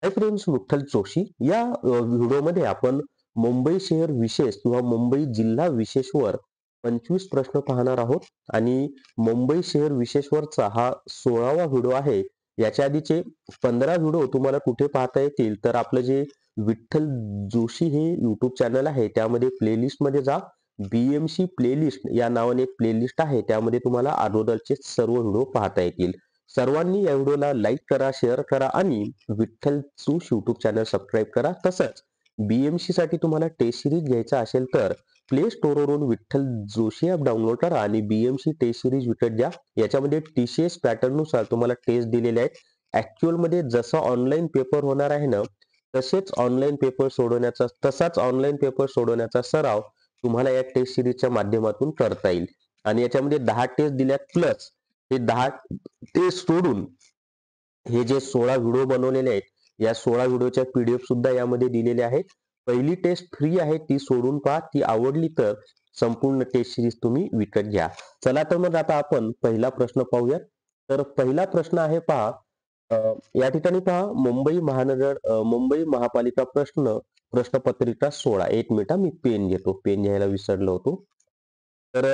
Hi friends, Vitthal Joshi या व्हिडिओमध्ये आपण मुंबई शहर विशेष किंवा मुंबई जिल्हा विशेषवर 25 प्रश्न पाहणार आहोत आणि मुंबई शहर विशेषवरचा हा 16वा व्हिडिओ आहे. याच्या आधीचे 15 व्हिडिओ तुम्हाला कुठे पाहता येतील तर आपलं जे विठ्ठल जोशी हे YouTube चॅनल आहे त्यामध्ये प्लेलिस्टमध्ये जा. BMC प्लेलिस्ट या नावाने एक प्लेलिस्ट आहे, त्यामध्ये तुम्हाला अगोदरचे सर्व व्हिडिओ पाहता येतील. सर्वांनी या व्हिडिओला लाईक करा, शेअर करा आणि विठ्ठल जोश युट्यूब चॅनल सबस्क्राईब करा. तसंच BMC साठी तुम्हाला टेस्ट सिरीज घ्यायचा असेल तर प्ले स्टोअरवरून विठ्ठल जोशी ॲप डाउनलोड करा आणि BMC टेस्ट सिरीज विकत घ्या. याच्यामध्ये TCS पॅटर्न नुसार तुम्हाला टेस्ट दिलेले आहेत. ऍक्च्युअल मध्ये जसा ऑनलाईन पेपर होणार आहे ना, तसाच ऑनलाईन पेपर सोडवण्याचा सराव तुम्हाला या टेस्ट सिरीजच्या माध्यमातून करता येईल. आणि याच्यामध्ये 10 टेस्ट दिल्यात, प्लस हे 10 टेस्ट सोडून हे जे 16 व्हिडिओ बनवलेले आहेत, या 16 व्हिडिओच्या PDF सुद्धा यामध्ये दिलेल्या आहेत. पहिली टेस्ट फ्री आहे, ती सोडून पहा. ती आवडली तर संपूर्ण टेस्ट सिरीज तुम्ही विकत घ्या. चला तर मग आता आपण पहिला प्रश्न पाहूया. तर पहिला प्रश्न आहे पहा, या ठिकाणी पहा, मुंबई महापालिका प्रश्नपत्रिका 16. एक मिनिट, मी पेन घेतो, पेन घ्यायला विसरलो होतो. तर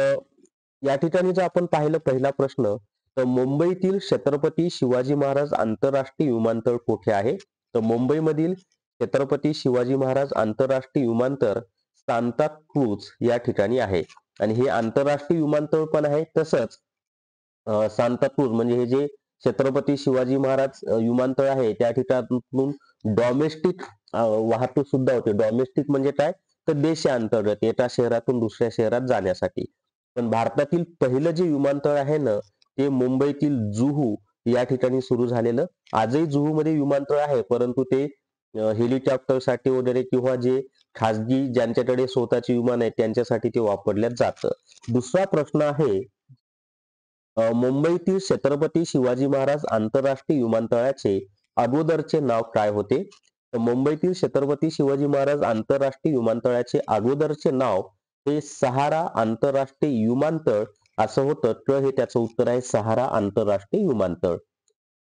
या ठिकाणी जर आपण पाहिलं पहिला प्रश्न, तर मुंबईतील छत्रपती शिवाजी महाराज आंतरराष्ट्रीय विमानतळ कुठे आहे? तर मुंबईमधील छत्रपती शिवाजी महाराज आंतरराष्ट्रीय विमानतळ सांताक्रूझ या ठिकाणी आहे. आणि हे आंतरराष्ट्रीय विमानतळ पण आहे. तसंच सांताक्रूझ म्हणजे हे जे छत्रपती शिवाजी महाराज विमानतळ आहे त्या ठिकाणातून डॉमेस्टिक वाहतूक सुद्धा होते. डॉमेस्टिक म्हणजे काय, तर देशांतर्गत एका शहरातून दुसऱ्या शहरात जाण्यासाठी. पण भारतातील पहिलं जे विमानतळ आहे ना, ते मुंबईतील जुहू या ठिकाणी सुरू झालेलं. आजही जुहू मध्ये विमानतळ आहे, परंतु ते हेलिकॉप्टरसाठी वगैरे किंवा जे खासगी ज्यांच्याकडे स्वतःचे विमान आहे त्यांच्यासाठी ते वापरण्यात जातं. दुसरा प्रश्न आहे, मुंबईतील छत्रपती शिवाजी महाराज आंतरराष्ट्रीय विमानतळाचे अगोदरचे नाव काय होते? तर मुंबईतील छत्रपती शिवाजी महाराज आंतरराष्ट्रीय विमानतळाचे अगोदरचे नाव हे सहारा आंतरराष्ट्रीय विमानतळ असं होतं. तर हे त्याचं उत्तर आहे, सहारा आंतरराष्ट्रीय विमानतळ.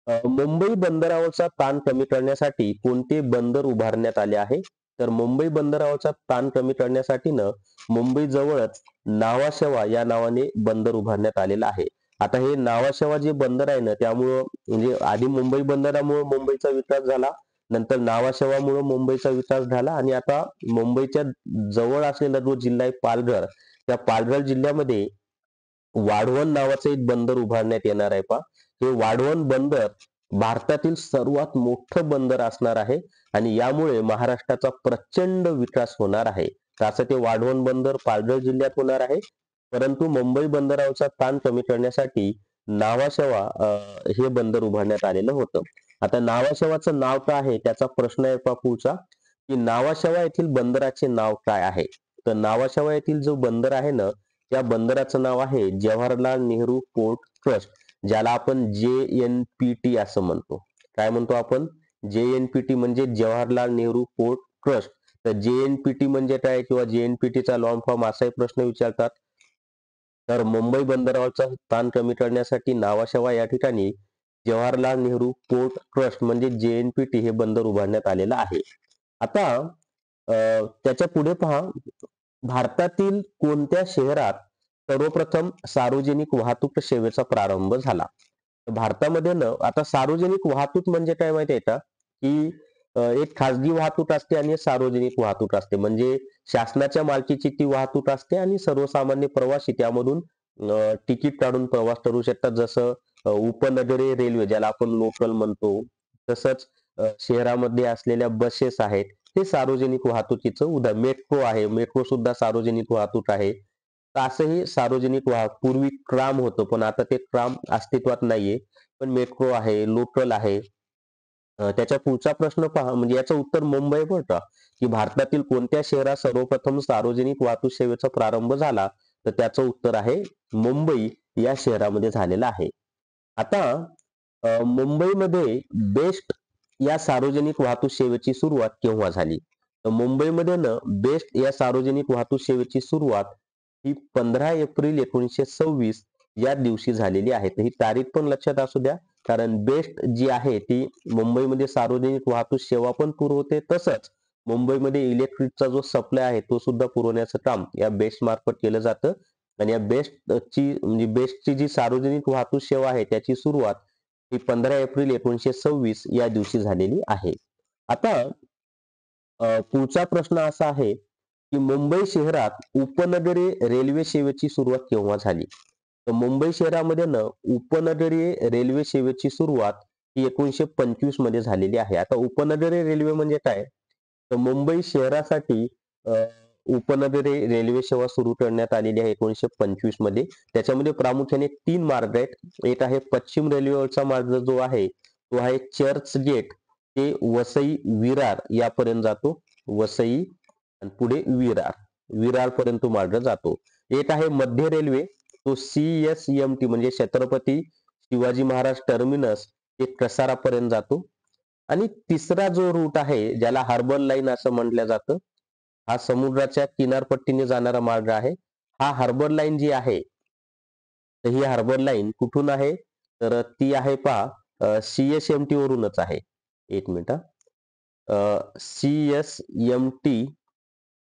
मुंबई बंदरावरचा ताण कमी करण्यासाठी कोणते बंदर उभारण्यात आले आहे? तर मुंबई बंदरावरचा ताण कमी करण्यासाठी मुंबई जवळच नावाशेवा या नावाने बंदर उभारण्यात आलेलं आहे. आता हे नावाशेवा जे बंदर आहे ना, त्यामुळं म्हणजे आधी मुंबई बंदरामुळे मुंबईचा विकास झाला, नंतर नावाशेवामुळे मुंबईचा विकास झाला आणि आता मुंबईच्या जवळ असलेला जो जिल्हा आहे पालघर, त्या पालघर जिल्ह्यामध्ये वाढवण नावाचं एक बंदर उभारण्यात येणार आहे. पहा, हे वाढवण बंदर भारतातील सर्वात मोठं बंदर असणार आहे आणि यामुळे महाराष्ट्राचा प्रचंड विकास होणार आहे. तसं ते वाढवण बंदर पालघर जिल्ह्यात होणार आहे, परंतु मुंबई बंदरावरचा ताण कमी करण्यासाठी नावाशेवा हे बंदर उभारण्यात आलेलं होतं. आता नावाशेवाचं नाव काय आहे त्याचा प्रश्न आहे पहा पुढचा, की नावाशेवा येथील बंदराचे नाव काय आहे? तर नावाशेवा येथील जो बंदर आहे ना, त्या बंदराचं नाव आहे जवाहरलाल नेहरू पोर्ट ट्रस्ट, ज्याला आपण JNPT असं म्हणतो. काय म्हणतो आपण? JNPT म्हणजे जवाहरलाल नेहरू पोर्ट ट्रस्ट. तर JNPT म्हणजे काय किंवा JNPT चा लॉंग फॉर्म असाही प्रश्न विचारतात. तर मुंबई बंदरावरचा ताण कमी करण्यासाठी नावाशेवा या ठिकाणी जवाहरलाल नेहरू पोर्ट ट्रस्ट म्हणजे JNPT हे बंदर उभारण्यात आलेलं आहे. आता त्याच्या पुढे पहा, भारतातील कोणत्या शहरात सर्वप्रथम सार्वजनिक वाहतूक सेवेचा प्रारंभ झाला? भारतामध्ये आता सार्वजनिक वाहतूक म्हणजे काय माहिती आहे का, की एक खाजगी वाहतूक असते आणि एक सार्वजनिक वाहतूक असते. म्हणजे शासनाच्या मालकीची ती वाहतूक असते आणि सर्वसामान्य प्रवासी त्यामधून तिकीट काढून प्रवास करू शकतात. जसं उपनगरीय रेल्वे ज्याला आपण लोकल म्हणतो, तसंच शहरामध्ये असलेल्या बसेस आहेत, हे सार्वजनिक वाहतुकीचं उदाहरण. मेट्रो आहे, मेट्रो सुद्धा सार्वजनिक वाहतूक आहे. तर असंही सार्वजनिक पूर्वी ट्राम होतं, पण आता ते ट्राम अस्तित्वात नाहीये. पण मेट्रो आहे, लोकल आहे. त्याच्या पुढचा प्रश्न पहा, म्हणजे याचं उत्तर मुंबई बरं का, की भारतातील कोणत्या शहरात सर्वप्रथम सार्वजनिक वाहतूक सेवेचा प्रारंभ झाला? तर त्याचं उत्तर आहे मुंबई या शहरामध्ये झालेलं आहे. आता मुंबईमध्ये बेस्ट या सार्वजनिक वाहतूक सेवेची सुरुवात केव्हा झाली? तर मुंबईमध्ये बेस्ट या सार्वजनिक वाहतूक सेवेची सुरुवात ही 15 एप्रिल 1926 या दिवशी झालेली आहे. तर ही तारीख पण लक्षात असू द्या. कारण बेस्ट जी आहे ती मुंबईमध्ये सार्वजनिक वाहतूक सेवा पण पुरवते, तसंच मुंबईमध्ये इलेक्ट्रिकचा जो सप्लाय आहे तो सुद्धा पुरवण्याचं काम या बेस्ट मार्फत केलं जातं. आणि या बेस्टची जी सार्वजनिक वाहतूक सेवा आहे त्याची सुरुवात ही 15 एप्रिल 1926 या दिवशी झालेली आहे. आता पुढचा प्रश्न असा आहे की मुंबई शहरात उपनगरी रेल्वे सेवेची सुरुवात केव्हा झाली? तर मुंबई शहरामध्ये उपनगरी रेल्वे सेवेची सुरुवात ही 1925 मध्ये झालेली आहे. आता उपनगरी रेल्वे म्हणजे काय? तर मुंबई शहरासाठी उपनगरी रेल्वे सेवा सुरू करण्यात आलेली आहे 1925 मध्ये. त्याच्यामध्ये प्रामुख्याने 3 मार्ग आहेत. एक आहे पश्चिम रेल्वेवरचा मार्ग जो आहे तो आहे चर्चगेट ते वसई विरार यापर्यंत जातो. वसई आणि पुढे विरार पर्यंत तो मार्ग जातो. एक आहे मध्य रेल्वे, तो CSMT म्हणजे छत्रपती शिवाजी महाराज टर्मिनस ते कसारापर्यंत जातो. आणि तिसरा जो रूट आहे ज्याला हार्बर लाईन असं म्हटलं जातं, हा समुद्राच्या किनारपट्टीने जाणारा मार्ग आहे. हा हार्बर लाईन जी आहे तर ही हार्बर लाईन कुठून आहे? तर ती आहे पहा CSMT वरूनच आहे. एक मिनिट CSMT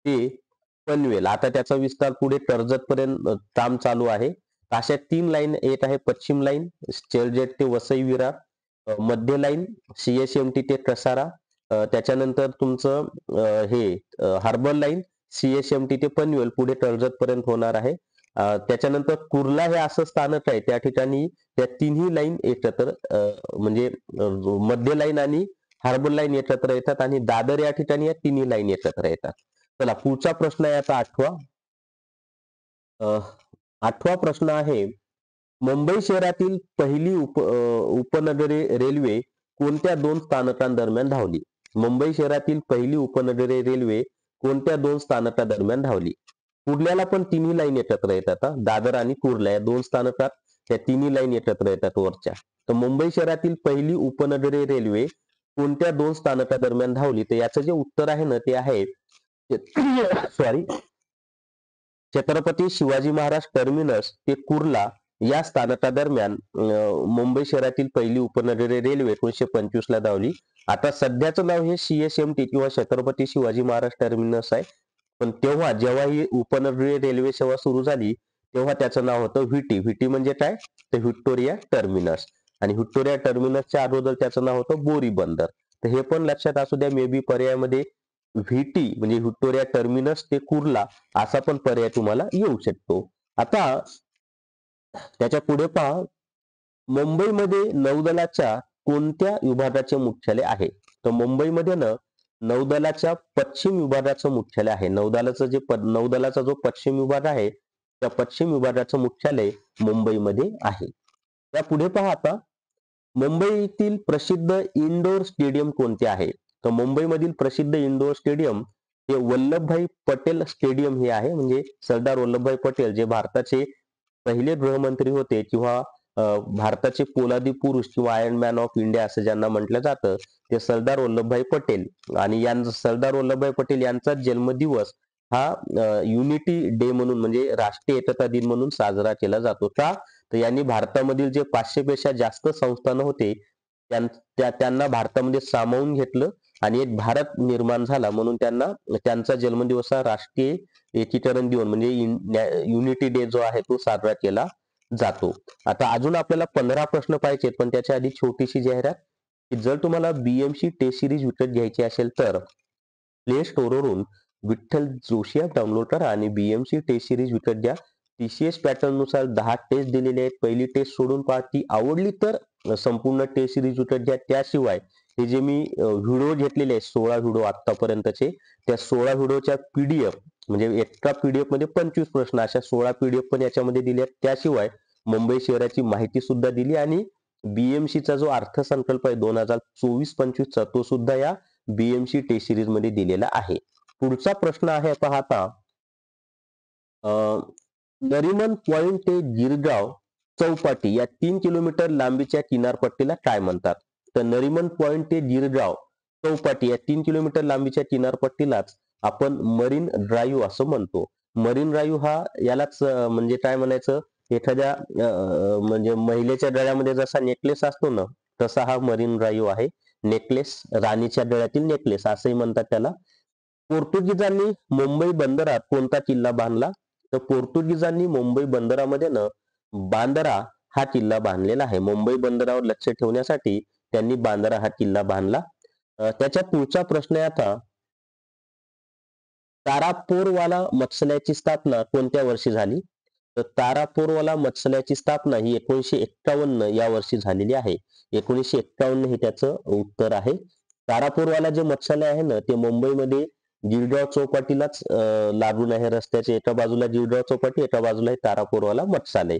ते पनवेल, आता त्याचा विस्तार पुढे कर्जत पर्यंत काम चालू आहे. अशा 3 लाईन, एक आहे पश्चिम लाईन चर्चगेट ते वसई विरार, मध्य लाईन CSMT ते कसारा, त्याच्यानंतर तुमचं हे हार्बर लाईन CSMT ते पनवेल पुढे कर्जत पर्यंत होणार आहे. त्याच्यानंतर कुर्ला हे असं स्थानक आहे त्या ठिकाणी त्या तिन्ही लाईन एकत्र म्हणजे मध्य लाईन आणि हार्बर लाईन एकत्र येतात आणि दादर या ठिकाणी या तिन्ही लाईन एकत्र येतात. चला पुढचा प्रश्न आहे आता 8वा प्रश्न आहे मुंबई शहरातील पहिली उपनगरी रेल्वे कोणत्या 2 स्थानकांदरम्यान धावली? मुंबई शहरातील पहिली उपनगरी रेल्वे कोणत्या 2 स्थानकादरम्यान धावली? कुर्ल्याला पण तिन्ही लाईन एकत्र येतात. दादर आणि कुर्ला या 2 स्थानकात त्या तिन्ही लाईन एकत्र येतात वरच्या. तर मुंबई शहरातील पहिली उपनगरी रेल्वे कोणत्या 2 स्थानकादरम्यान धावली? तर याचं जे उत्तर आहे ना ते आहे सॉरी छत्रपती शिवाजी महाराज टर्मिनस ते कुर्ला या स्थानकादरम्यान मुंबई शहरातील पहिली उपनगरी रेल्वे 1925 ला धावली. आता सध्याचं नाव हे CSMT किंवा छत्रपती शिवाजी महाराज टर्मिनस आहे. पण तेव्हा जेव्हा ही उपनगरी रेल्वे सेवा सुरू झाली तेव्हा त्याचं नाव होतं व्हीटी म्हणजे काय? तर व्हिक्टोरिया टर्मिनस. आणि व्हिक्टोरिया टर्मिनसच्या अगोदर त्याचं नाव होतं बोरी बंदर. तर हे पण लक्षात असू द्या, मे बी पर्यायामध्ये व्हीटी म्हणजे व्हिक्टोरिया टर्मिनस ते कुर्ला असा पण पर्याय तुम्हाला येऊ शकतो. आता त्याच्या पुढे पहा, मुंबईमध्ये नौदलाच्या कोणत्या विभागाचे मुख्यालय आहे? तर मुंबईमध्ये नौदलाच्या पश्चिम विभागाचं मुख्यालय आहे. नौदलाचा जो पश्चिम विभाग आहे त्या पश्चिम विभागाचं मुख्यालय मुंबईमध्ये आहे. त्या पुढे पहा आता, मुंबईतील प्रसिद्ध इंडोर स्टेडियम कोणते आहे? तर मुंबईमधील प्रसिद्ध इंडोर स्टेडियम हे वल्लभभाई पटेल स्टेडियम हे आहे. म्हणजे सरदार वल्लभभाई पटेल जे भारताचे पहिले गृहमंत्री होते किंवा भारताचे पोलादी पुरुष किंवा आयर्न मॅन ऑफ इंडिया असं ज्यांना म्हटलं जातं ते सरदार वल्लभभाई पटेल. आणि सरदार वल्लभभाई पटेल यांचा जन्मदिवस हा युनिटी डे म्हणून म्हणजे राष्ट्रीय एकता दिन म्हणून साजरा केला जातो. का? तर यांनी भारतामधील जे 500 पेक्षा जास्त संस्थान होते त्यांना भारतामध्ये सामावून घेतलं आणि एक भारत निर्माण झाला म्हणून त्यांचा जन्मदिवस हा राष्ट्रीय एकीकरण दिवस म्हणजे युनिटी डे जो आहे तो साजरा केला जातो. आता अजून आपल्याला 15 प्रश्न पाहिजेत, पण त्याच्या आधी छोटीशी जाहिरात की जर तुम्हाला BMC टेस्ट सिरीज विकत घ्यायची असेल तर प्ले स्टोअरवरून विठ्ठल जोशी ॲप डाउनलोड करा आणि BMC टेस्ट सिरीज विकत घ्या. TCS पॅटर्न नुसार 10 टेस्ट दिलेले आहेत. पहिली टेस्ट सोडून पहा, ती आवडली तर संपूर्ण टेस्ट सिरीज विकत घ्या. त्याशिवाय हे जे मी व्हिडिओ घेतलेले आहेत 16 व्हिडिओ आतापर्यंतचे, त्या 16 व्हिडिओच्या PDF म्हणजे एका PDF मध्ये 25 प्रश्न अशा 16 PDF पण याच्यामध्ये दिले आहेत. त्याशिवाय मुंबई शहराची माहिती सुद्धा दिली आणि BMC चा जो अर्थसंकल्प आहे 2024-25 चा तो सुद्धा या BMC टेस्ट सिरीज मध्ये दिलेला आहे. पुढचा प्रश्न आहे पहा आता, नरिमन पॉइंट ते गिरगाव चौपाटी या 3 किलोमीटर लांबीच्या किनारपट्टीला काय म्हणतात? तर नरिमन पॉइंट ते गिरगाव चौपाटी या 3 किलोमीटर लांबीच्या किनारपट्टीलाच आपण मरीन ड्राईव्ह असं म्हणतो. मरीन ड्राईव्ह हा यालाच म्हणजे काय म्हणायचं एखाद्या म्हणजे महिलेच्या गळ्यामध्ये जसा नेकलेस असतो ना, तसा हा मरीन ड्राईव्ह आहे. नेकलेस, राणीच्या गळ्यातील नेकलेस असंही म्हणतात त्याला. पोर्तुगीजांनी मुंबई बंदरात कोणता किल्ला बांधला? तर पोर्तुगीजांनी मुंबई बंदरामध्ये ना बांद्रा हा किल्ला बांधलेला आहे. मुंबई बंदरावर लक्ष ठेवण्यासाठी त्यांनी बांद्रा हा किल्ला बांधला. त्याच्या पुढचा प्रश्न आहे आता, तारापोरवाला मत्स्यालयाची स्थापना कोणत्या वर्षी झाली? तर तारापोरवाला मत्स्यालयाची स्थापना ही 1951 या वर्षी झालेली आहे. 1951 हे त्याचं उत्तर आहे. तारापूरवाला जे मत्स्यालय आहे ना, ते मुंबईमध्ये गिरगाव चौपाटीलाच लागून आहे. रस्त्याच्या एका बाजूला गिरगाव चौपाटी, एका बाजूला आहे तारापूरवाला मत्स्यालय.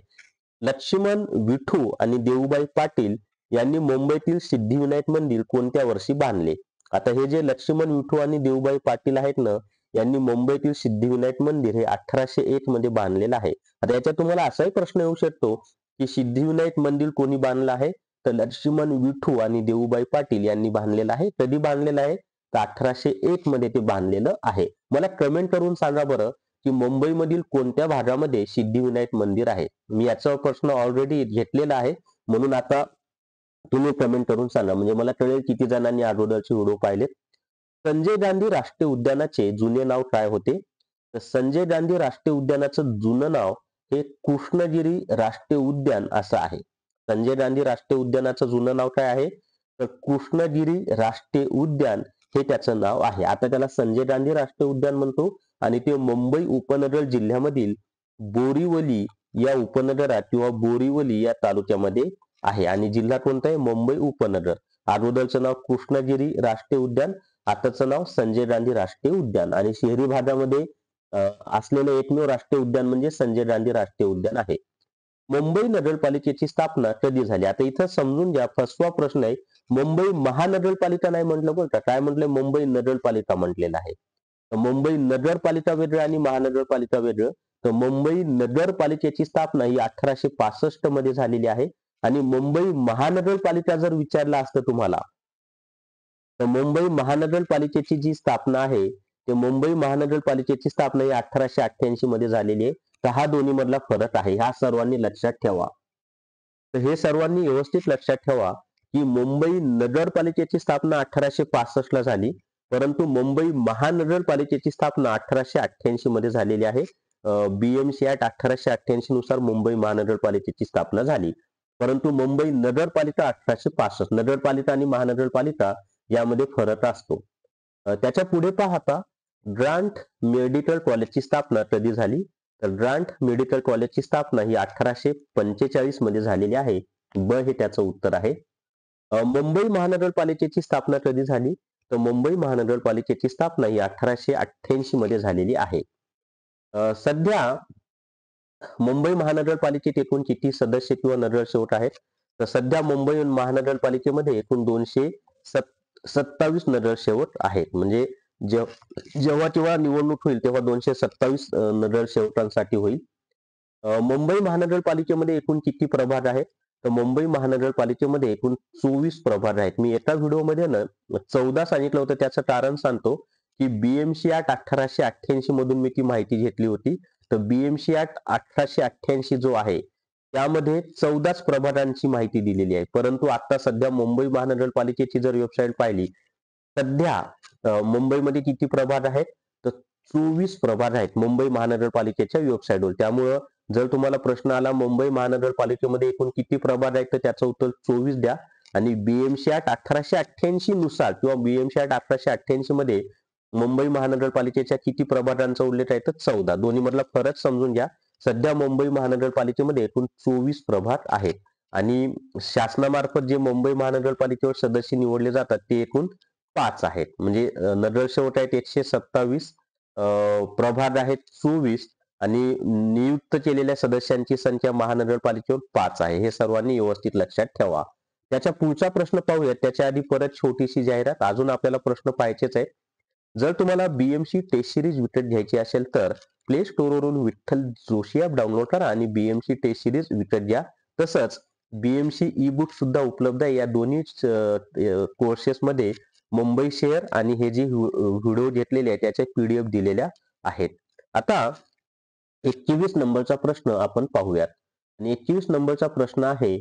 लक्ष्मण विठू आणि देऊबाई पाटील यांनी मुंबईतील सिद्धिविनायक मंदिर कोणत्या वर्षी बांधले? आता हे जे लक्ष्मण विठू आणि देऊबाई पाटील आहेत ना, यांनी मुंबईतील सिद्धिविनायक मंदिर हे 1801 मध्ये बांधलेलं आहे. आता याच्यात तुम्हाला असाही प्रश्न येऊ शकतो की सिद्धिविनायक मंदिर कोणी बांधलं आहे? तर लक्ष्मण विठू आणि देऊबाई पाटील यांनी बांधलेलं आहे. कधी बांधलेलं आहे? तर 1801 मध्ये ते बांधलेलं आहे. मला कमेंट करून सांगा बरं की मुंबईमधील कोणत्या भागामध्ये सिद्धिविनायक मंदिर आहे? मी याचा प्रश्न ऑलरेडी घेतलेला आहे, म्हणून आता तुम्ही कमेंट करून सांगा, म्हणजे मला कळेल किती जणांनी अगोदरचे व्हिडिओ पाहिलेत. संजय गांधी राष्ट्रीय उद्यानाचे जुने नाव काय होते? तर संजय गांधी राष्ट्रीय उद्यानाचं जुनं नाव हे कृष्णगिरी राष्ट्रीय उद्यान असं आहे. संजय गांधी राष्ट्रीय उद्यानाचं जुनं नाव काय आहे? तर कृष्णगिरी राष्ट्रीय उद्यान हे त्याचं नाव आहे. आता त्याला संजय गांधी राष्ट्रीय उद्यान म्हणतो आणि ते मुंबई उपनगर जिल्ह्यामधील बोरिवली या उपनगरात किंवा बोरिवली या तालुक्यामध्ये आहे आणि जिल्हा कोणता आहे? मुंबई उपनगर. अगोदरचं नाव कृष्णगिरी राष्ट्रीय उद्यान, आताचं नाव संजय गांधी राष्ट्रीय उद्यान आणि शहरी भागामध्ये असलेलं एकमेव राष्ट्रीय उद्यान म्हणजे संजय गांधी राष्ट्रीय उद्यान आहे. मुंबई नगरपालिकेची स्थापना कधी झाली? आता इथं समजून घ्या, फसवा प्रश्न आहे. मुंबई महानगरपालिका नाही म्हटलं बरं का, काय म्हटलंय? मुंबई नगरपालिका म्हटलेलं आहे. तर मुंबई नगरपालिका वेगळं आणि महानगरपालिका वेगळं. तर मुंबई नगरपालिकेची स्थापना ही 1865 मध्ये झालेली आहे आणि मुंबई महानगरपालिका जर विचारलं असतं तुम्हाला, तर मुंबई महानगरपालिकेची जी स्थापना आहे, ते मुंबई महानगरपालिकेची स्थापना ही 1888 मध्ये झालेली आहे. तर हा दोन्ही मधला फरक आहे, हा सर्वांनी लक्षात ठेवा. तर हे सर्वांनी व्यवस्थित लक्षात ठेवा की मुंबई नगरपालिकेची स्थापना 1865 ला झाली, परंतु मुंबई महानगरपालिकेची स्थापना 1888 मध्ये झालेली आहे. BMC ऍक्ट 1888 नुसार मुंबई महानगरपालिकेची स्थापना झाली, परंतु मुंबई नगरपालिका 1865. नगरपालिका आणि महानगरपालिका यामध्ये फरक असतो. त्याच्या पुढे पाहता ग्रांट मेडिकल कॉलेजची स्थापना कधी झाली? तर ग्रांट मेडिकल कॉलेजची स्थापना ही 1845 मध्ये झालेली आहे. ब हे त्याचं उत्तर आहे. मुंबई महानगरपालिकेची स्थापना कधी झाली? तर मुंबई महानगरपालिकेची स्थापना ही 1888 मध्ये झालेली आहे. सध्या मुंबई महानगरपालिकेत एकूण किती सदस्य किंवा नगरसेवक आहेत? तर सध्या मुंबई महानगरपालिकेमध्ये एकूण 227 नगरसेवक आहेत. म्हणजे जेव्हा केव्हा निवडणूक होईल तेव्हा 227 नगरसेवकांसाठी होईल. मुंबई महानगरपालिकेमध्ये एकूण किती प्रभाग आहेत? तर मुंबई महानगरपालिकेमध्ये एकूण 24 प्रभाग आहेत. मी एका व्हिडिओमध्ये ना 14 सांगितलं होतं, त्याचं कारण सांगतो की BMC ऍक्ट 1888 मधून मी ती माहिती घेतली होती. तर BMC ऍक्ट 1888 जो आहे त्यामध्ये 14च प्रभागांची माहिती दिलेली आहे, परंतु आता सध्या मुंबई महानगरपालिकेची जर वेबसाईट पाहिली, सध्या मुंबईमध्ये किती प्रभाग आहेत? तर 24 प्रभाग आहेत मुंबई महानगरपालिकेच्या वेबसाईटवर. त्यामुळं जर तुम्हाला प्रश्न आला मुंबई महानगरपालिकेमध्ये एकूण किती प्रभाग आहेत, तर त्याचं उत्तर 24 द्या. आणि BMC ऍक्ट 1888 नुसार किंवा BMC ऍक्ट 1888 मध्ये मुंबई महानगरपालिकेच्या किती प्रभागांचा उल्लेख आहे? तर 14. दोन्ही मधला फरक समजून घ्या. सध्या मुंबई महानगरपालिकेमध्ये एकूण 24 प्रभाग आहेत आणि शासनामार्फत जे मुंबई महानगरपालिकेवर सदस्य निवडले जातात ते एकूण 5 आहेत. म्हणजे नगरसेवक आहेत 127, प्रभाग आहेत 24 आणि नियुक्त केलेल्या सदस्यांची संख्या महानगरपालिकेवर 5 आहे. हे सर्वांनी व्यवस्थित लक्षात ठेवा. त्याच्या पुढचा प्रश्न पाहूयात. त्याच्या आधी परत छोटीशी जाहिरात. अजून आपल्याला प्रश्न पाहायचेच आहेत. जर तुम्हाला BMC टेस्ट सिरीज विकत घ्यायची असेल तर प्ले स्टोअरवरून विठ्ठल जोशी ॲप डाउनलोड करा आणि BMC टेस्ट सिरीज विकत घ्या. तसंच BMC ई बुक सुद्धा उपलब्ध आहे. या दोन्ही कोर्सेसमध्ये मुंबई शहर आणि हे जे व्हिडिओ घेतलेले आहेत त्याच्या PDF दिलेल्या आहेत. आता 21 नंबरचा प्रश्न आपण पाहूयात. आणि 21 नंबरचा प्रश्न आहे,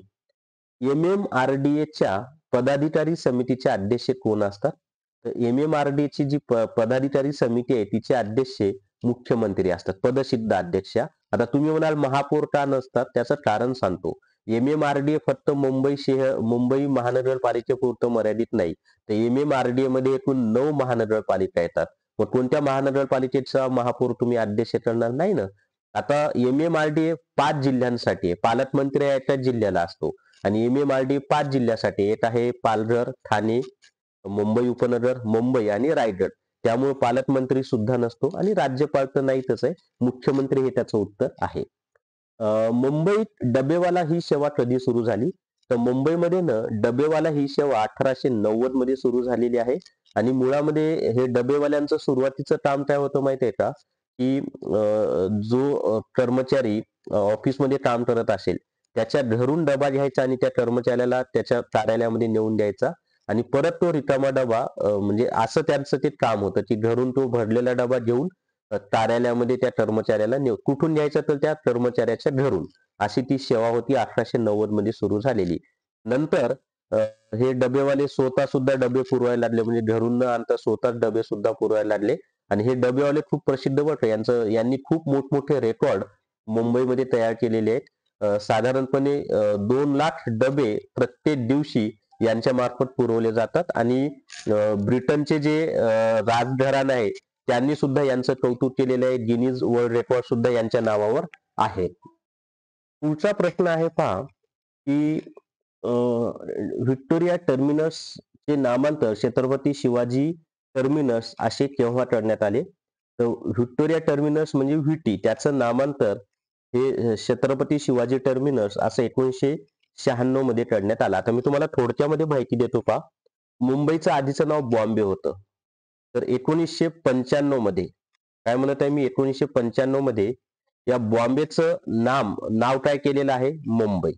MMRDAच्या पदाधिकारी समितीचे अध्यक्ष कोण असतात? तर MMRDAची जी पदाधिकारी समिती आहे तिचे अध्यक्ष मुख्यमंत्री असतात, पदसिद्ध अध्यक्ष. आता तुम्ही म्हणाल महापौर का नसतात? त्याचं कारण सांगतो. MMRDA फक्त मुंबई महानगरपालिकेपुरतं मर्यादित नाही. तर MMRDA मध्ये एकूण 9 महानगरपालिका येतात. मग कोणत्या महानगरपालिकेचा महापौर तुम्ही अध्यक्ष करणार नाही ना? आता MMRDA 5 जिल्ह्यांसाठी आहे. पालकमंत्री एका जिल्ह्याला असतो आणि MMRDA 5 जिल्ह्यासाठी एक आहे पालघर, ठाणे, मुंबई उपनगर, मुंबई आणि रायगड. त्यामुळे पालकमंत्री सुद्धा नसतो आणि राज्यपाल तर नाहीतच आहे. मुख्यमंत्री हे त्याचं उत्तर आहे. मुंबईत डबेवाला ही सेवा कधी सुरू झाली? तर मुंबईमध्ये ना डबेवाला ही सेवा 1890 मध्ये सुरू झालेली आहे आणि मुळामध्ये हे डबेवाल्यांचं सुरुवातीचं काम काय होतं माहिती आहे का? की जो कर्मचारी ऑफिसमध्ये काम करत असेल त्याच्या घरून डबा घ्यायचा आणि त्या कर्मचाऱ्याला त्याच्या कार्यालयामध्ये नेऊन द्यायचा आणि परत तो रिकामा डबा म्हणजे असं त्यांचं ते काम होतं की घरून तो भरलेला डबा घेऊन कार्यालयामध्ये त्या कर्मचाऱ्याला कुठून न्यायचं तर त्या कर्मचाऱ्याच्या घरून. अशी ती सेवा होती 1890 मध्ये सुरू झालेली. नंतर हे डबेवाले स्वतः सुद्धा डबे पुरवायला लागले, म्हणजे घरून न आणता स्वतःच डबे सुद्धा पुरवायला लागले आणि हे डबेवाले खूप प्रसिद्ध बरं. यांनी खूप मोठमोठे रेकॉर्ड मुंबईमध्ये तयार केलेले आहेत. साधारणपणे 2 लाख डबे प्रत्येक दिवशी यांच्या मार्फत पुरवले जातात आणि ब्रिटनचे जे राजघराणं आहे त्यांनी सुद्धा यांचं कौतुक केलेलं आहे. गिनीज वर्ल्ड रेकॉर्ड सुद्धा यांच्या नावावर आहे. पुढचा प्रश्न आहे पहा की व्हिक्टोरिया टर्मिनस चे नामांतर छत्रपती शिवाजी टर्मिनस असे केव्हा करण्यात आले? तर व्हिक्टोरिया टर्मिनस म्हणजे व्हीटी, त्याचं नामांतर हे छत्रपती शिवाजी टर्मिनस असं 1996 मध्ये करण्यात आलं. आता मी तुम्हाला थोडक्यामध्ये माहिती देतो पहा. मुंबईचं आधीचं नाव बॉम्बे होतं. तर 1995 मध्ये काय म्हणत आहे मी, 1995 मध्ये या बॉम्बेचं नाव काय केलेलं आहे? मुंबई.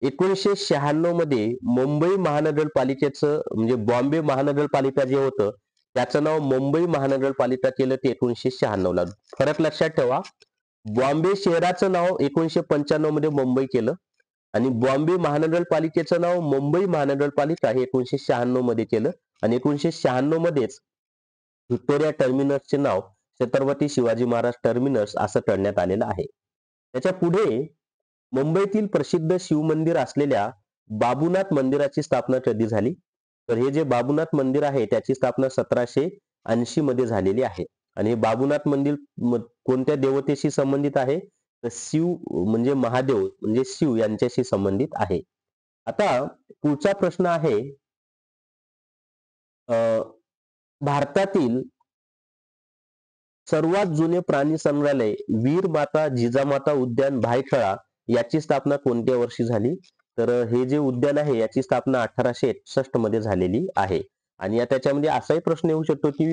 1996 मध्ये मुंबई महानगरपालिकेचं म्हणजे बॉम्बे महानगरपालिका जे होतं त्याचं नाव मुंबई महानगरपालिका केलं ते 1996 ला. फरक लक्षात ठेवा. बॉम्बे शहराचं नाव 1995 मध्ये मुंबई केलं आणि बॉम्बे महानगरपालिकेचं नाव मुंबई महानगरपालिका हे 1996 मध्ये केलं आणि 1996 मध्येच व्हिक्टोरिया टर्मिनसचे नाव छत्रपती शिवाजी महाराज टर्मिनस असं करण्यात आलेलं आहे. त्याच्या पुढे मुंबईतील प्रसिद्ध शिवमंदिर असलेल्या बाबूनाथ मंदिराची स्थापना कधी झाली? तर हे जे बाबूनाथ मंदिर आहे त्याची स्थापना 1780 मध्ये झालेली आहे आणि हे बाबूनाथ मंदिर कोणत्या देवतेशी संबंधित आहे? तर शिव म्हणजे महादेव म्हणजे शिव यांच्याशी संबंधित आहे. आता पुढचा प्रश्न आहे, भारतातील सर्वात जुने प्राणी संग्रहालय वीर माता जिजामाता उद्यान भायखळा याची स्थापना कोणत्या वर्षी झाली? तर हे जे उद्यान आहे याची स्थापना 1861 मध्ये झालेली आहे. आणि त्याच्यामध्ये असाही प्रश्न येऊ शकतो की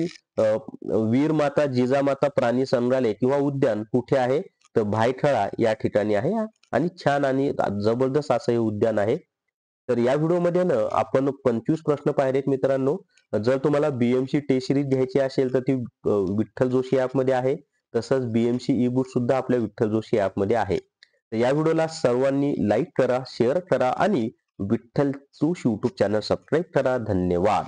वीर माता जिजामाता प्राणी संग्रहालय किंवा उद्यान कुठे आहे? तर भायखळा या ठिकाणी आहे आणि छान आणि जबरदस्त असं हे उद्यान आहे. तर या व्हिडिओमध्ये ना आपण 25 प्रश्न पाहिलेत मित्रांनो. जर तुम्हाला BMC टेस्ट सिरीज घ्यायची असेल तर ती विठ्ठल जोशी ऍप मध्ये आहे. तसंच BMC ई बुक सुद्धा आपल्या विठ्ठल जोशी ऍप मध्ये आहे. तर या व्हिडिओला सर्वांनी लाईक करा, शेअर करा आणि Vitthal Joshi YouTube channel subscribe करा. धन्यवाद.